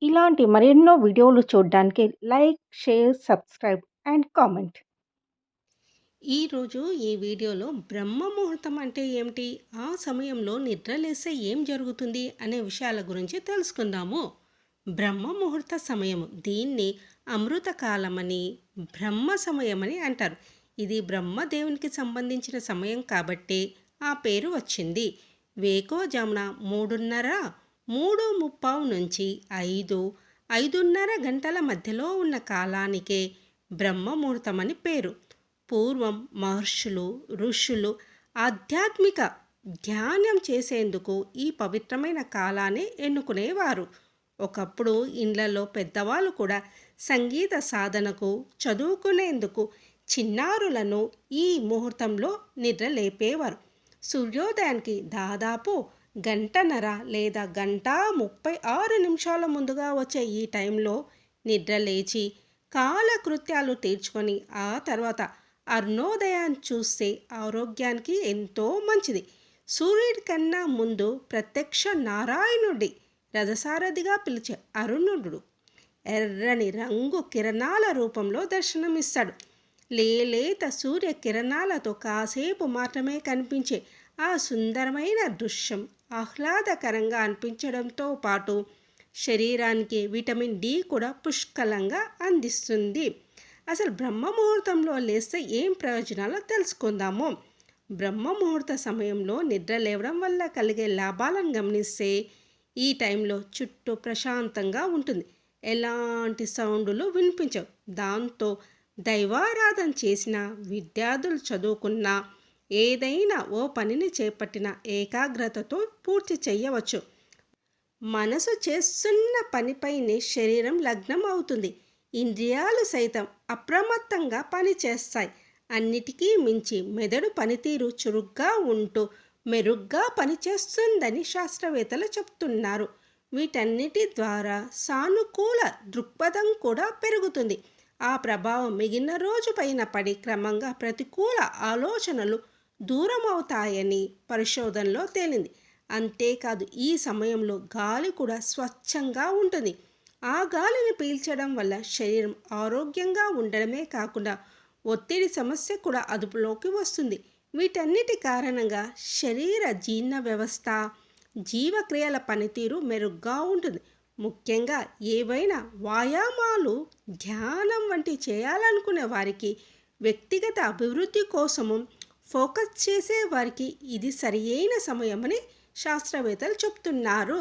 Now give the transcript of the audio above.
ఇలాంటి మరెన్నో వీడియోలు చూడడానికి like, share, subscribe and comment. ఈరోజు ఈ వీడియోలో బ్రహ్మ ముహూర్తం అంటే ఏమిటి, ఆ సమయంలో నిద్రలేస్తే ఏం జరుగుతుంది అనే విషయాల గురించి తెలుసుకుందాము. బ్రహ్మ ముహూర్త సమయం, దీన్ని అమృత కాలమని, బ్రహ్మ సమయమని అంటారు. ఇది బ్రహ్మదేవునికి సంబంధించిన సమయం కాబట్టి ఆ పేరు వచ్చింది. వేకోజామున 3:30, 3:30 నుంచి 5:30 గంటల మధ్యలో ఉన్న కాలానికే బ్రహ్మ ముహూర్తమని పేరు. పూర్వం మహర్షులు, ఋషులు ఆధ్యాత్మిక ధ్యానం చేసేందుకు ఈ పవిత్రమైన కాలాన్ని ఎన్నుకునేవారు. ఒకప్పుడు ఇండ్లలో పెద్దవాళ్ళు కూడా సంగీత సాధనకు, చదువుకునేందుకు చిన్నారులను ఈ ముహూర్తంలో నిద్ర లేపేవారు. సూర్యోదయానికి దాదాపు గంటన్నర లేదా 1:36 ముందుగా వచ్చే ఈ టైంలో నిద్ర లేచి కాలకృత్యాలు తీర్చుకొని ఆ తర్వాత అరుణోదయాన్ని చూస్తే ఆరోగ్యానికి ఎంతో మంచిది. సూర్యుడి కన్నా ముందు ప్రత్యక్ష నారాయణుడి రథసారథిగా పిలిచే అరుణుడు ఎర్రని రంగు కిరణాల రూపంలో దర్శనమిస్తాడు. లేత సూర్య కిరణాలతో కాసేపు మాత్రమే కనిపించే ఆ సుందరమైన దృశ్యం ఆహ్లాదకరంగా అనిపించడంతో పాటు శరీరానికి విటమిన్ డి కూడా పుష్కలంగా అందిస్తుంది. అసలు బ్రహ్మ ముహూర్తంలో లేస్తే ఏం ప్రయోజనాలో తెలుసుకుందాము. బ్రహ్మ ముహూర్త సమయంలో నిద్ర లేవడం వల్ల కలిగే లాభాలను గమనిస్తే, ఈ టైంలో చుట్టూ ప్రశాంతంగా ఉంటుంది. ఎలాంటి సౌండులు వినిపించవు. దాంతో దైవారాధన చేసిన, విద్యార్థులు చదువుకున్నా, ఏదైనా ఓ పనిని చేపట్టిన ఏకాగ్రతతో పూర్తి చేయవచ్చు. మనసు చేస్తున్న పనిపైనే శరీరం లగ్నం అవుతుంది. ఇంద్రియాలు సైతం అప్రమత్తంగా పనిచేస్తాయి. అన్నిటికీ మించి మెదడు పనితీరు చురుగ్గా ఉంటూ మెరుగ్గా పనిచేస్తుందని శాస్త్రవేత్తలు చెప్తున్నారు. వీటన్నిటి ద్వారా సానుకూల దృక్పథం కూడా పెరుగుతుంది. ఆ ప్రభావం మిగిలిన రోజు పైన పడి క్రమంగా ప్రతికూల ఆలోచనలు దూరమవుతాయని పరిశోధనలో తేలింది. అంతేకాదు, ఈ సమయంలో గాలి కూడా స్వచ్ఛంగా ఉంటుంది. ఆ గాలిని పీల్చడం వల్ల శరీరం ఆరోగ్యంగా ఉండడమే కాకుండా ఒత్తిడి సమస్య కూడా అదుపులోకి వస్తుంది. వీటన్నిటి కారణంగా శరీర జీర్ణ వ్యవస్థ, జీవక్రియల పనితీరు మెరుగ్గా ఉంటుంది. ముఖ్యంగా ఏవైనా వ్యాయామాలు, ధ్యానం వంటి చేయాలనుకునే వారికి, వ్యక్తిగత అభివృద్ధి కోసము ఫోకస్ చేసే వారికి ఇది సరియైన సమయమని శాస్త్రవేత్తలు చెప్తున్నారు.